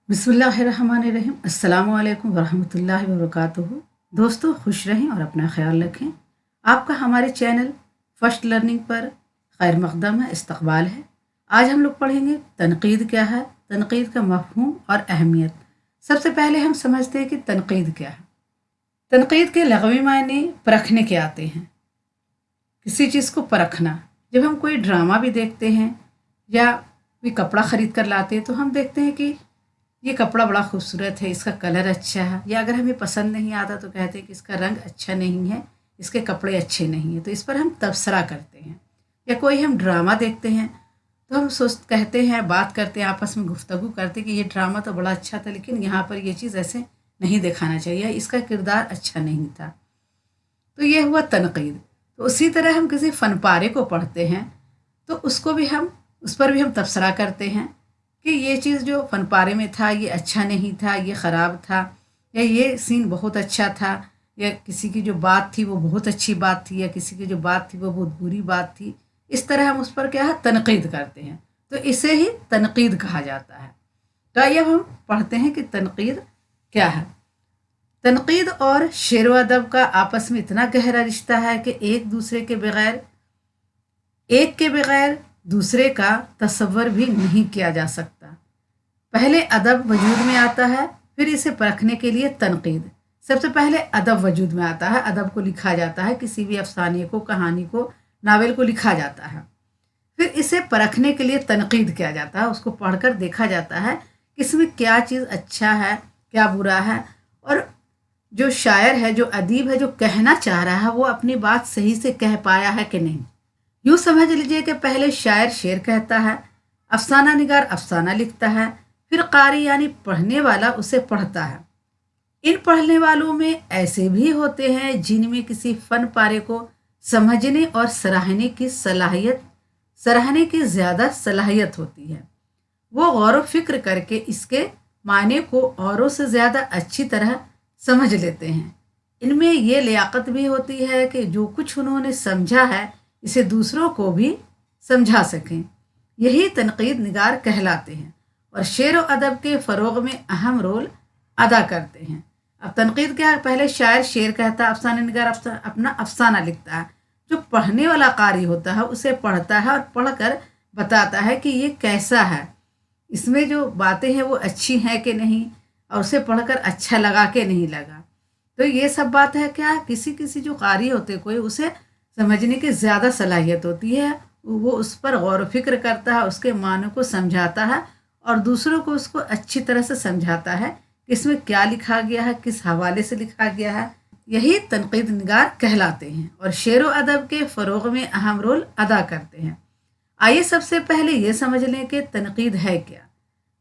बिस्मिल्लाहिर्रहमानिर्रहीम। अस्सलामु अलैकुम वरहमतुल्लाहि वबरकातुहू। दोस्तों, खुश रहें और अपना ख्याल रखें। आपका हमारे चैनल फर्स्ट लर्निंग पर खैर मकदम है, इस्तकबाल है। आज हम लोग पढ़ेंगे तनकीद क्या है, तनकीद का मफहूम और अहमियत। सबसे पहले हम समझते हैं कि तनकीद क्या है। तनकीद के लग़वी मायने परखने के आते हैं। किसी चीज़ को परखना। जब हम कोई ड्रामा भी देखते हैं या कोई कपड़ा ख़रीद कर लाते हैं तो हम देखते हैं कि ये कपड़ा बड़ा खूबसूरत है, इसका कलर अच्छा है, या अगर हमें पसंद नहीं आता तो कहते हैं कि इसका रंग अच्छा नहीं है, इसके कपड़े अच्छे नहीं हैं, तो इस पर हम तबसरा करते हैं। या कोई हम ड्रामा देखते हैं तो हम कहते हैं, बात करते हैं, आपस में गुफ्तगू करते हैं कि ये ड्रामा तो बड़ा अच्छा था, लेकिन यहाँ पर ये चीज़ ऐसे नहीं दिखाना चाहिए, इसका किरदार अच्छा नहीं था। तो ये हुआ तनकीद। तो उसी तरह हम किसी फ़न पारे को पढ़ते हैं तो उस पर भी हम तबसरा करते हैं कि ये चीज़ जो फ़न पारे में था ये अच्छा नहीं था, ये ख़राब था, या ये सीन बहुत अच्छा था, या किसी की जो बात थी वो बहुत अच्छी बात थी, या किसी की जो बात थी वो बहुत बुरी बात थी। इस तरह हम उस पर क्या है, तनकीद करते हैं। तो इसे ही तनकीद कहा जाता है। तो आइए अब हम पढ़ते हैं कि तनकीद क्या है। तनकीद और शेर व अदब का आपस में इतना गहरा रिश्ता है कि एक के बगैर दूसरे का तसव्वुर भी नहीं किया जा सकता। पहले अदब वजूद में आता है, फिर इसे परखने के लिए तनकीद। सबसे पहले अदब वजूद में आता है, अदब को लिखा जाता है, किसी भी अफसाने को, कहानी को, नावल को लिखा जाता है। फिर इसे परखने के लिए तनकीद किया जाता है, उसको पढ़कर देखा जाता है कि इसमें क्या चीज़ अच्छा है, क्या बुरा है, और जो शायर है, जो अदीब है, जो कहना चाह रहा है वो अपनी बात सही से कह पाया है कि नहीं। यूँ समझ लीजिए कि पहले शायर शेर कहता है, अफसाना निगार अफसाना लिखता है, फिर कारी यानी पढ़ने वाला उसे पढ़ता है। इन पढ़ने वालों में ऐसे भी होते हैं जिनमें किसी फ़न पारे को समझने और सराहने की ज़्यादा सलाहियत होती है। वो गौर व फिक्र करके इसके मायने को औरों से ज़्यादा अच्छी तरह समझ लेते हैं। इनमें ये लियाकत भी होती है कि जो कुछ उन्होंने समझा है इसे दूसरों को भी समझा सकें। यही तनकीद निगार कहलाते हैं और शेर व अदब के फ़रोग़ में अहम रोल अदा करते हैं। अब तनकीद क्या है, पहले शायर शेर कहता है, अफसाने निगार अपना अफसाना लिखता है। जो पढ़ने वाला कारी होता है उसे पढ़ता है और पढ़कर बताता है कि ये कैसा है, इसमें जो बातें हैं वो अच्छी हैं कि नहीं, और उसे पढ़कर अच्छा लगा कि नहीं लगा। तो ये सब बात है क्या, किसी किसी जो कारी होते कोई, उसे समझने की ज़्यादा सलाहियत होती है, वो उस पर गौर व फिक्र करता है, उसके मानों को समझाता है और दूसरों को उसको अच्छी तरह से समझाता है कि इसमें क्या लिखा गया है, किस हवाले से लिखा गया है। यही तनकीद निगार कहलाते हैं और शेर व अदब के फ़रोग़ में अहम रोल अदा करते हैं। आइए सबसे पहले ये समझ लें कि तनकीद है क्या।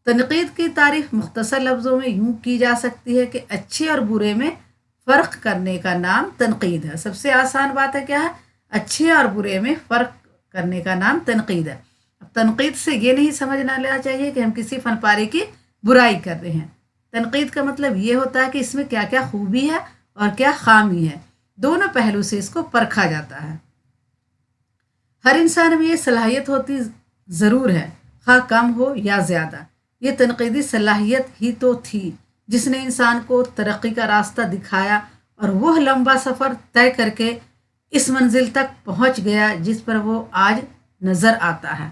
तनकीद की तारीफ मुख्तसर लफ्ज़ों में यूँ की जा सकती है कि अच्छे और बुरे में फ़र्क करने का नाम तनकीद है। सबसे आसान बात है क्या है, अच्छे और बुरे में फ़र्क करने का नाम तनकीद है। अब तनकीद से ये नहीं समझना लेना चाहिए कि हम किसी फ़न पारे की बुराई कर रहे हैं। तनकीद का मतलब ये होता है कि इसमें क्या क्या खूबी है और क्या खामी है, दोनों पहलू से इसको परखा जाता है। हर इंसान में ये सलाहियत होती ज़रूर है, खा कम हो या ज़्यादा। ये तनकीदी सलाहियत ही तो थी जिसने इंसान को तरक्की का रास्ता दिखाया और वह लंबा सफ़र तय करके इस मंजिल तक पहुंच गया जिस पर वो आज नज़र आता है।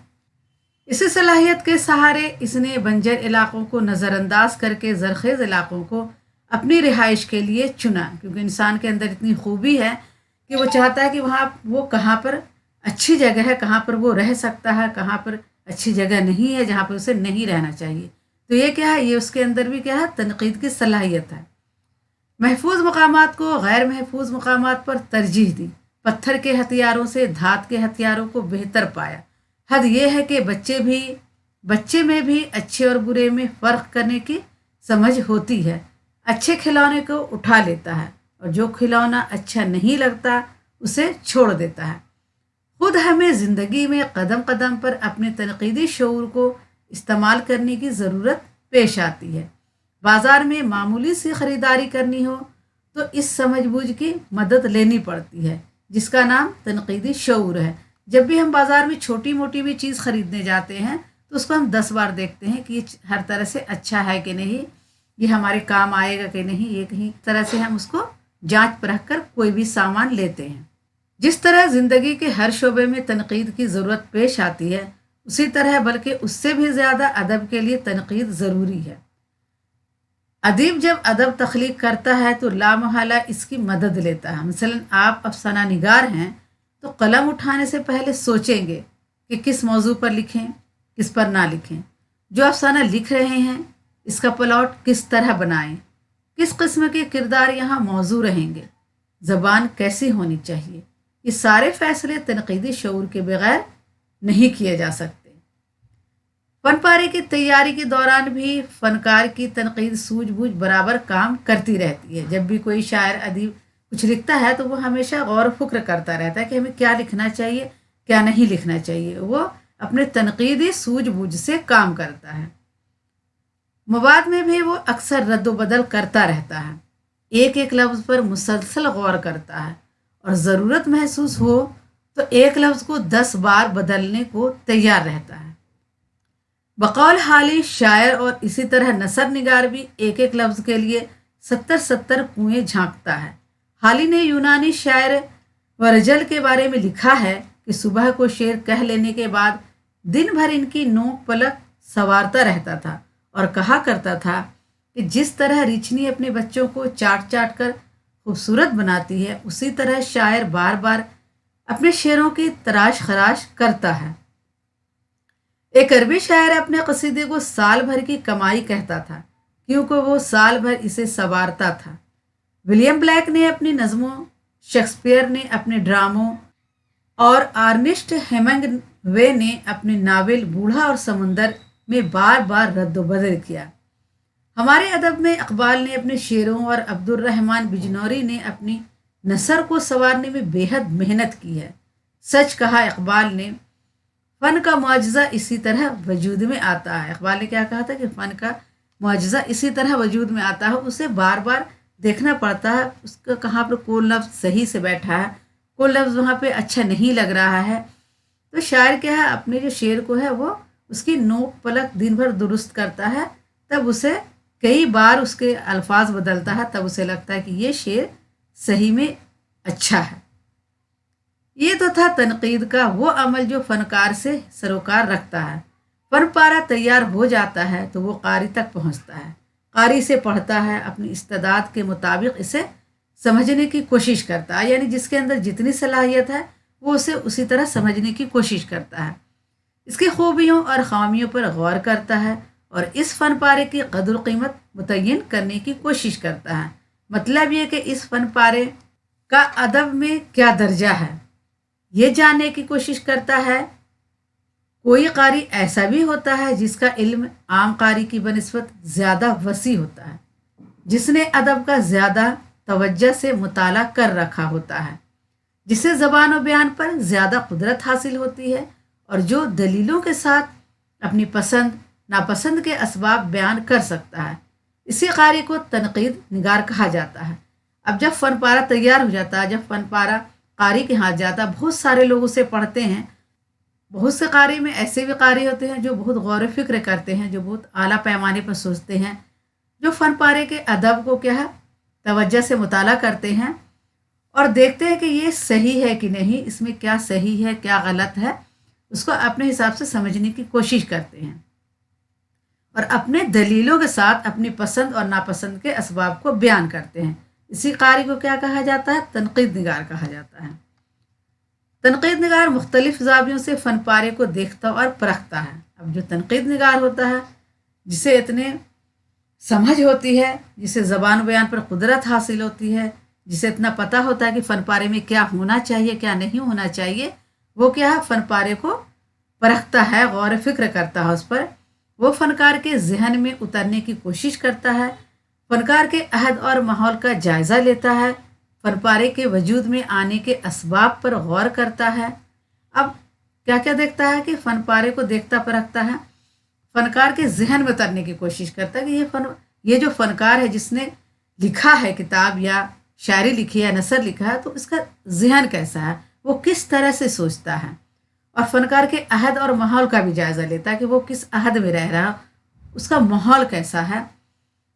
इसी सलाहियत के सहारे इसने बंजर इलाक़ों को नज़रअंदाज करके ज़रख़ेज़ इलाक़ों को अपनी रिहाइश के लिए चुना, क्योंकि इंसान के अंदर इतनी खूबी है कि वो चाहता है कि वो कहाँ पर अच्छी जगह है, कहाँ पर वो रह सकता है, कहाँ पर अच्छी जगह नहीं है, जहाँ पर उसे नहीं रहना चाहिए। तो ये क्या है, ये उसके अंदर भी क्या है, तनकीद की सलाहियत है। महफूज मकामात को गैर महफूज मकामात पर तरजीह दी, पत्थर के हथियारों से धात के हथियारों को बेहतर पाया। हद ये है कि बच्चे में भी अच्छे और बुरे में फ़र्क करने की समझ होती है। अच्छे खिलौने को उठा लेता है और जो खिलौना अच्छा नहीं लगता उसे छोड़ देता है। खुद हमें ज़िंदगी में कदम कदम पर अपने तनकीदी शऊर को इस्तेमाल करने की ज़रूरत पेश आती है। बाज़ार में मामूली सी ख़रीदारी करनी हो तो इस समझबूझ की मदद लेनी पड़ती है जिसका नाम तनकीदी शऊर है। जब भी हम बाज़ार में छोटी मोटी भी चीज़ ख़रीदने जाते हैं तो उसको हम 10 बार देखते हैं कि ये हर तरह से अच्छा है कि नहीं, ये हमारे काम आएगा कि नहीं, ये कहीं तरह से हम उसको जांच परख कर कोई भी सामान लेते हैं। जिस तरह ज़िंदगी के हर शोबे में तनकीद की ज़रूरत पेश आती है, उसी तरह बल्कि उससे भी ज़्यादा अदब के लिए तनकीद ज़रूरी है। अदीब जब अदब तख्लीक करता है तो लामहला इसकी मदद लेता है। मसलन आप अफसाना निगार हैं तो कलम उठाने से पहले सोचेंगे कि किस मौजू पर लिखें, किस पर ना लिखें। जो अफसाना लिख रहे हैं इसका प्लॉट किस तरह बनाएं, किस किस्म के किरदार यहाँ मौजू रहेंगे, ज़बान कैसी होनी चाहिए, ये सारे फैसले तनकीदी शऊर के बगैर नहीं किए जा सकते। फन पारे की तैयारी के दौरान भी फनकार की तनकीद सूझबूझ बराबर काम करती रहती है। जब भी कोई शायर अदीब कुछ लिखता है तो वो हमेशा गौर फिक्र करता रहता है कि हमें क्या लिखना चाहिए, क्या नहीं लिखना चाहिए। वो अपने तनकीदी सूझबूझ से काम करता है। मवाद में भी वो अक्सर रद्द-बदल करता रहता है, एक एक लफ्ज़ पर मुसलसल गौर करता है और ज़रूरत महसूस हो तो एक लफ्ज़ को 10 बार बदलने को तैयार रहता है। बकौल हाली शायर और इसी तरह नसर निगार भी एक एक लफ्ज़ के लिए 70-70 कुएं झांकता है। हाली ने यूनानी शायर वरजल के बारे में लिखा है कि सुबह को शेर कह लेने के बाद दिन भर इनकी नोक पलक संवारता रहता था और कहा करता था कि जिस तरह रिछनी अपने बच्चों को चाट चाट कर खूबसूरत बनाती है, उसी तरह शायर बार बार अपने शेरों की तराश खराश करता है। एक अरबी शायर अपने कसीदे को साल भर की कमाई कहता था, क्योंकि वो साल भर इसे संवारता था। विलियम ब्लैक ने अपनी नज़मों, शेक्सपियर ने अपने ड्रामों और अर्नेस्ट हेमिंगवे ने अपने नावल बूढ़ा और समुंदर में बार बार रद्द-बदल किया। हमारे अदब में इकबाल ने अपने शेरों और अब्दुर्रहमान बिजनौरी ने अपनी नसर को संवारने में बेहद मेहनत की है। सच कहा इकबाल ने, फ़न का मुआजिज़ा इसी तरह वजूद में आता है। इकबाल ने क्या कहा था कि फ़न का मुआजिज़ा इसी तरह वजूद में आता है, उसे बार बार देखना पड़ता है, उसका कहाँ पर कौन लफ्ज़ सही से बैठा है, कौन लफ्ज़ वहाँ पे अच्छा नहीं लग रहा है। तो शायर क्या है, अपने जो शेर को है वो उसकी नोक पलक दिन भर दुरुस्त करता है, तब उसे कई बार उसके अल्फाज बदलता है, तब उसे लगता है कि ये शेर सही में अच्छा है। ये तो था तनकीद का वो अमल जो फ़नकार से सरोकार रखता है। फन पारा तैयार हो जाता है तो वो कारी तक पहुंचता है, कारी से पढ़ता है, अपनी इस्तेदाद के मुताबिक इसे समझने की कोशिश करता है। यानी जिसके अंदर जितनी सलाहियत है वो उसे उसी तरह समझने की कोशिश करता है, इसकी खूबियों और खामियों पर गौर करता है और इस फ़न पारे की कदर कीमत मुतय्यन करने की कोशिश करता है। मतलब ये कि इस फ़न पारे का अदब में क्या दर्जा है, ये जानने की कोशिश करता है। कोई कारी ऐसा भी होता है जिसका इल्म आम कारी की बनिस्बत ज़्यादा वसी होता है, जिसने अदब का ज़्यादा तवज्जो से मुताला कर रखा होता है, जिसे ज़बान व बयान पर ज़्यादा कुदरत हासिल होती है और जो दलीलों के साथ अपनी पसंद नापसंद के असबाब बयान कर सकता है। इसी कारी को तनकीद निगार कहा जाता है। अब जब फ़न पारा तैयार हो जाता है, जब फ़न पारा कारी के हाथ जाता, बहुत सारे लोग उसे पढ़ते हैं। बहुत से कारी में ऐसे भी कारी होते हैं जो बहुत गौर फिक्र करते हैं, जो बहुत आला पैमाने पर सोचते हैं, जो फ़न पारे के अदब को क्या है तवज्जो से मुताला करते हैं और देखते हैं कि ये सही है कि नहीं, इसमें क्या सही है क्या गलत है, उसको अपने हिसाब से समझने की कोशिश करते हैं और अपने दलीलों के साथ अपनी पसंद और नापसंद के असबाब को बयान करते हैं। इसी कारी को क्या कहा जाता है, तनकीद निगार कहा जाता है। तनकीद निगार मुख्तलिफ ज़ावियों से फ़न पारे को देखता और परखता है। अब जो तनकीद निगार होता है, जिसे इतने समझ होती है, जिसे ज़बान बयान पर कुदरत हासिल होती है, जिसे इतना पता होता है कि फ़न पारे में क्या होना चाहिए क्या नहीं होना चाहिए, वो क्या है फ़न पारे को परखता है, गौर फिक्र करता है उस पर। वो फ़नकार के जहन में उतरने की कोशिश करता है, फ़नकार के अहद और माहौल का जायज़ा लेता है, फ़न पारे के वजूद में आने के असबाब पर गौर करता है। अब क्या क्या देखता है कि फ़न पारे को देखता परखता है, फ़नकार के जहन में उतरने की कोशिश करता है कि ये जो फ़नकार है जिसने लिखा है किताब या शायरी लिखी है, नसर लिखा है, तो इसका जहन कैसा है, वो किस तरह से सोचता है, और फनकार के अहद और माहौल का भी जायज़ा लेता है कि वो किस अहद में रह रहा है, उसका माहौल कैसा है,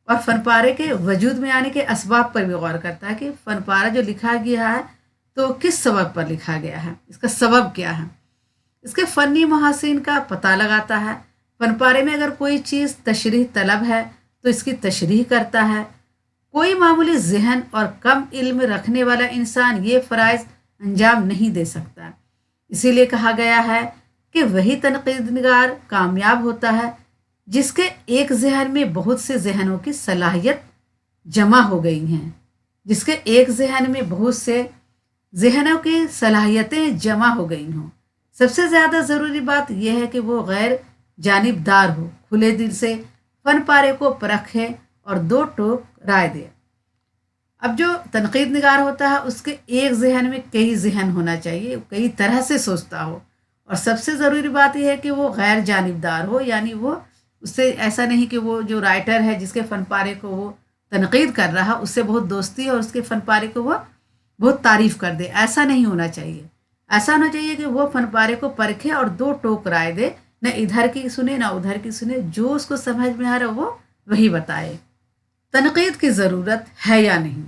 और फनपारे के वजूद में आने के असबाब पर भी गौर करता है कि फनपारा जो लिखा गया है तो किस सबब पर लिखा गया है, इसका सबब क्या है। इसके फ़नी महासिन का पता लगाता है। फनपारे में अगर कोई चीज़ तशरीह तलब है तो इसकी तशरीह करता है। कोई मामूली जहन और कम इल्म रखने वाला इंसान ये फ़राइज़ अंजाम नहीं दे सकता। इसीलिए कहा गया है कि वही तनकीद निगार कामयाब होता है जिसके एक जहन में बहुत से जहनों की सलाहियत जमा हो गई हैं, जिसके एक जहन में बहुत से जहनों की सलाहियतें जमा हो गई हों। सबसे ज़्यादा ज़रूरी बात यह है कि वो गैर जानिबदार हो, खुले दिल से फन पारे को परखे और दो टोक राय दे। अब जो तनकीद निगार होता है उसके एक जहन में कई जहन होना चाहिए, कई तरह से सोचता हो, और सबसे ज़रूरी बात यह है कि वो गैर जानिबदार हो, यानी वो उससे ऐसा नहीं कि वो जो राइटर है जिसके फ़न पारे को वो तनकीद कर रहा है उससे बहुत दोस्ती है और उसके फ़न पारे को वो बहुत तारीफ़ कर दे, ऐसा नहीं होना चाहिए। ऐसा होना चाहिए कि वो फ़न पारे को परखे और दो टोक राय दे, न इधर की सुने न उधर की सुने, जो उसको समझ में आ रहा वो वही बताए। तनकीद की ज़रूरत है या नहीं,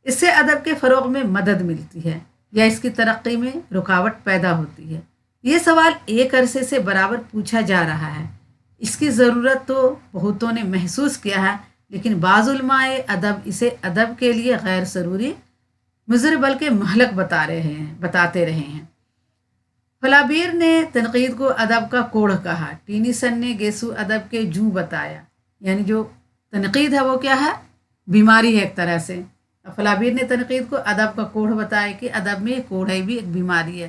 इससे अदब के फ़रोग़ में मदद मिलती है या इसकी तरक्की में रुकावट पैदा होती है, ये सवाल एक अरसे से बराबर पूछा जा रहा है। इसकी ज़रूरत तो बहुतों ने महसूस किया है, लेकिन बाज़ उलमाए अदब इसे अदब के लिए गैर ज़रूरी मुज़र बल्कि महलक बताते रहे हैं। फलाबीर ने तनकीद को अदब का कोढ़ कहा, टीनीसन ने गेसु अदब के जू बताया, यानी जो तनकीद है वो क्या है, बीमारी है एक तरह से। फलाबीर ने तनकीद को अदब का कोढ़ बताया कि अदब में कोढ़ है भी एक बीमारी है।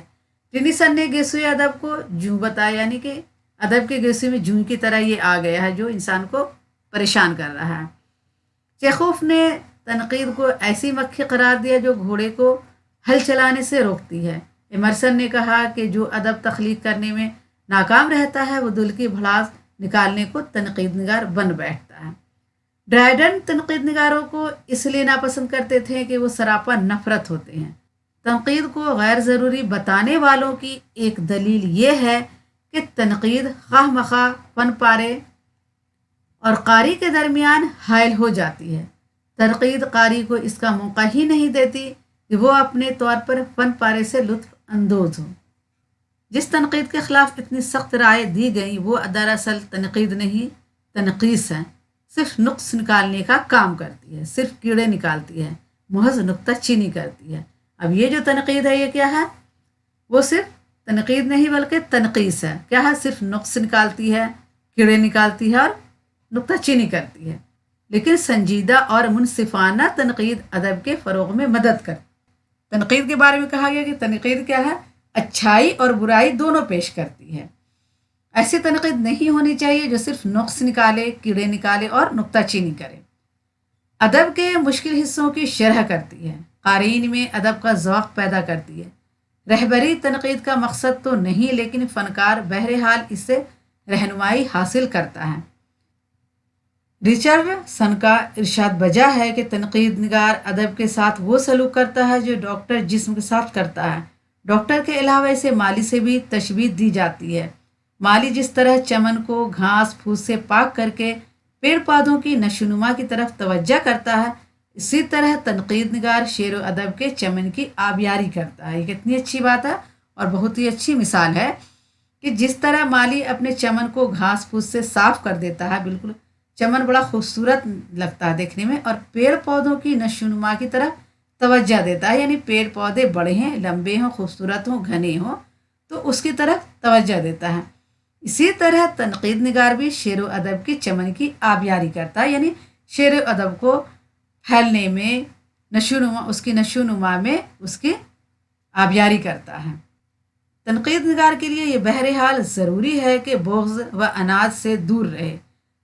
टीनीसन ने गेसु अदब को जू बताया, यानी कि अदब के गेसु में जू की तरह ये आ गया है जो इंसान को परेशान कर रहा है। चेखोफ ने तनकीद को ऐसी मक्खी करार दिया जो घोड़े को हल चलाने से रोकती है। इमरसन ने कहा कि जो अदब तख्लीक करने में नाकाम रहता है वो दिल की भड़ास निकालने को तनकीद निगार बन बैठता है। ड्राइडन तनकीद निगारों को इसलिए नापसंद करते थे कि वो सरापा नफरत होते हैं। तनकीद को गैर ज़रूरी बताने वालों की एक दलील ये है कि तनकीद खाह मखा फन पारे और कारी के दरमियान हायल हो जाती है। तनकीद कारी को इसका मौका ही नहीं देती कि वो अपने तौर पर फन पारे से लुत्फ अंदोज हो। जिस तनकीद के ख़िलाफ़ इतनी सख्त राय दी गई वो दरअसल तनकीद नहीं तनकीस है, सिर्फ नुक्स निकालने का काम करती है, सिर्फ कीड़े निकालती है, महज नुक्ता चीनी करती है। अब ये जो तनकीद है ये क्या है, वो सिर्फ तनकीद नहीं बल्कि तनकीस है। क्या है, सिर्फ नुक्स निकालती है, कीड़े निकालती है और नुक्ता चीनी करती है। लेकिन संजीदा और मुनसिफाना तनकीद अदब के फ़रोग़ में मदद करती। तनकीद के बारे में कहा गया कि तनकीद क्या है, अच्छाई और बुराई दोनों पेश करती है। ऐसी तनकीद नहीं होनी चाहिए जो सिर्फ नुक्स निकाले, कीड़े निकाले और नुक्ता चीनी करे। अदब के मुश्किल हिस्सों की शरह करती है, क़ारीन में अदब का ज़ौक़ पैदा करती है। रहबरी तनकीद का मकसद तो नहीं, लेकिन फ़नकार बहरहाल इससे रहनुमाई हासिल करता है। रिचर्डसन का इरशाद बजा है कि तनकीद निगार अदब के साथ वो सलूक करता है जो डॉक्टर जिस्म के साथ करता है। डॉक्टर के अलावा इसे माली से भी तशबीह दी जाती है। माली जिस तरह चमन को घास फूस से पाक करके पेड़ पौधों की नशोनुमा की तरफ तवज्जो करता है, इसी तरह तनकीद निगार शेर व अदब के चमन की आबियारी करता है। ये कितनी अच्छी बात है और बहुत ही अच्छी मिसाल है कि जिस तरह माली अपने चमन को घास फूस से साफ कर देता है, बिल्कुल चमन बड़ा खूबसूरत लगता है देखने में, और पेड़ पौधों की नशोनुमा की तरफ तवज्जो देता है, यानी पेड़ पौधे बड़े हैं, लंबे हों, खूबसूरत हों, घने हों, तो उसकी तरफ तवज्जो देता है। इसी तरह तनकीद निगार भी शेर व अदब की चमन की आबियारी करता है, यानी शेर व अदब को फैलने में उसकी नशोनुमा में उसकी आबियारी करता है। तनकीद निगार के लिए ये बहरहाल ज़रूरी है कि बुग़्ज़ व अनाज से दूर रहे,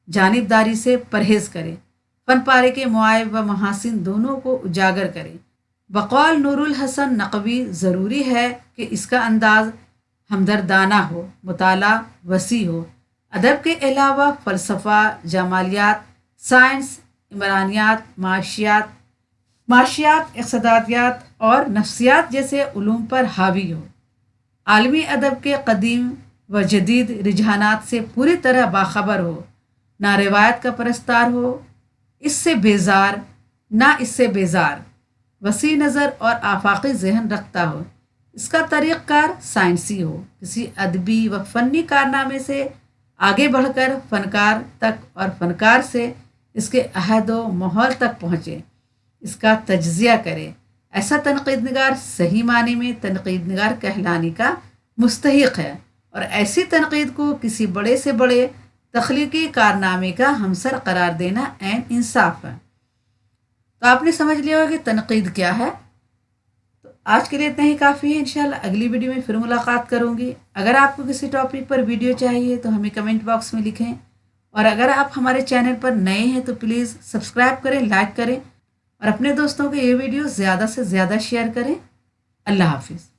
जानिबदारी से परहेज़ करे, फन पारे के मुआयब व महासिन दोनों को उजागर करे। बक़ौल नूरुल हसन नक़वी ज़रूरी है कि इसका अंदाज़ हमदर्दाना हो, मुताला वसी हो। अदब के अलावा फ़लसफ़ा, जमालियात, साइंस, इमरानियात, माशियात, इक़्तिसादियात और नफ्सियात जैसे उलूम पर हावी हो। عالمی ادب کے قدیم و جدید رجحانات سے پوری طرح باخبر ہو، نہ روایت کا پرستار ہو، اس سے بیزار نہ اس سے بیزار، وسیع نظر اور آفاقی ذہن رکھتا ہو، اس کا طریق کار سائنسی ہو، کسی ادبی و فنی کارنامے سے آگے بڑھ کر فنکار تک اور فنکار سے اس کے عہد و ماحول تک پہنچے، اس کا تجزیہ کرے، ایسا تنقید نگار صحیح معنی میں تنقید نگار کہلانے کا مستحق ہے، اور ایسی تنقید کو کسی بڑے سے بڑے تخلیقی کارنامے کا ہمسر قرار دینا عین انصاف ہے۔ تو آپ نے سمجھ لیا ہوگا کہ تنقید کیا ہے۔ تو آج کے لیے اتنا ہی کافی ہے، انشاءاللہ اگلی ویڈیو میں پھر ملاقات کروں گی۔ اگر آپ کو کسی ٹاپک پر ویڈیو چاہیے تو ہمیں کمنٹ باکس میں لکھیں، اور اگر آپ ہمارے چینل پر نئے ہیں تو پلیز سبسکرائب کریں، لائک کریں، اور اپنے دوستوں کو یہ ویڈیو زیادہ سے زیادہ شیئر کریں۔ اللہ حافظ۔